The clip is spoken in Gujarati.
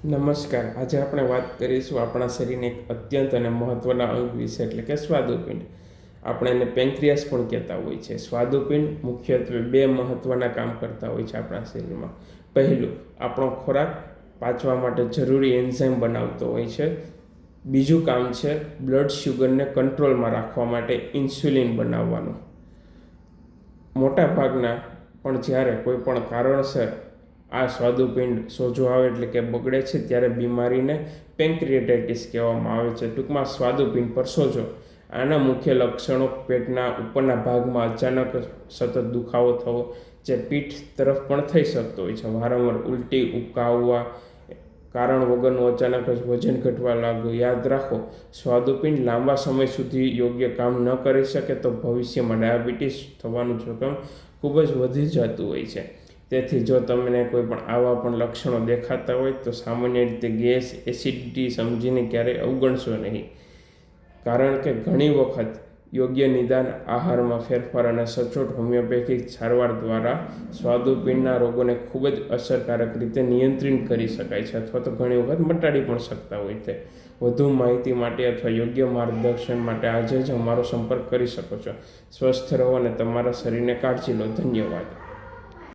નમસ્કાર. આજે આપણે વાત કરીશું આપણા શરીરને એક અત્યંત અને મહત્ત્વના અંગ વિશે, એટલે કે સ્વાદુપિંડ. આપણે એને પેન્ક્રિયાસ પણ કહેતા હોય છે. સ્વાદુપિંડ મુખ્યત્વે બે મહત્ત્વના કામ કરતા હોય છે આપણા શરીરમાં. પહેલું, આપણો ખોરાક પાચવા માટે જરૂરી એન્ઝાઇમ બનાવતો હોય છે. બીજું કામ છે બ્લડ શુગરને કંટ્રોલમાં રાખવા માટે ઇન્સ્યુલિન બનાવવાનું. મોટા ભાગના પણ જ્યારે કોઈ પણ કારણસર આ સ્વાદુપિંડ સોજો આવે એટલે કે બગડે છે, ત્યારે બીમારીને પેન્ક્રિએટાઇટિસ કહેવામાં આવે છે. ટૂંકમાં સ્વાદુપિંડ પર સોજો. આના મુખ્ય લક્ષણો પેટના ઉપરના ભાગમાં અચાનક સતત દુખાવો થવો, જે પીઠ તરફ પણ થઈ શકતો હોય છે. વારંવાર ઉલટી, ઉબકા આવવા, કારણ વગરનું અચાનક જ વજન ઘટવા લાગવું. યાદ રાખો, સ્વાદુપિંડ લાંબા સમય સુધી યોગ્ય કામ ન કરી શકે તો ભવિષ્યમાં ડાયાબિટીસ થવાનું જોખમ ખૂબ જ વધી જતું હોય છે. તેથી જો તમને કોઈ પણ આવા પણ લક્ષણો દેખાતા હોય તો સામાન્ય રીતે ગેસ, એસિડિટી સમજીને ક્યારેય અવગણશો નહીં. કારણ કે ઘણી વખત યોગ્ય નિદાન, આહારમાં ફેરફાર અને સચોટ હોમિયોપેથિક સારવાર દ્વારા સ્વાદુપિંડના રોગોને ખૂબ જ અસરકારક રીતે નિયંત્રિત કરી શકાય છે, અથવા તો ઘણી વખત મટાડી પણ શકતા હોય છે. વધુ માહિતી માટે અથવા યોગ્ય માર્ગદર્શન માટે આજે જ અમારો સંપર્ક કરી શકો છો. સ્વસ્થ રહો અને તમારા શરીરને કાળજી લો. ધન્યવાદ.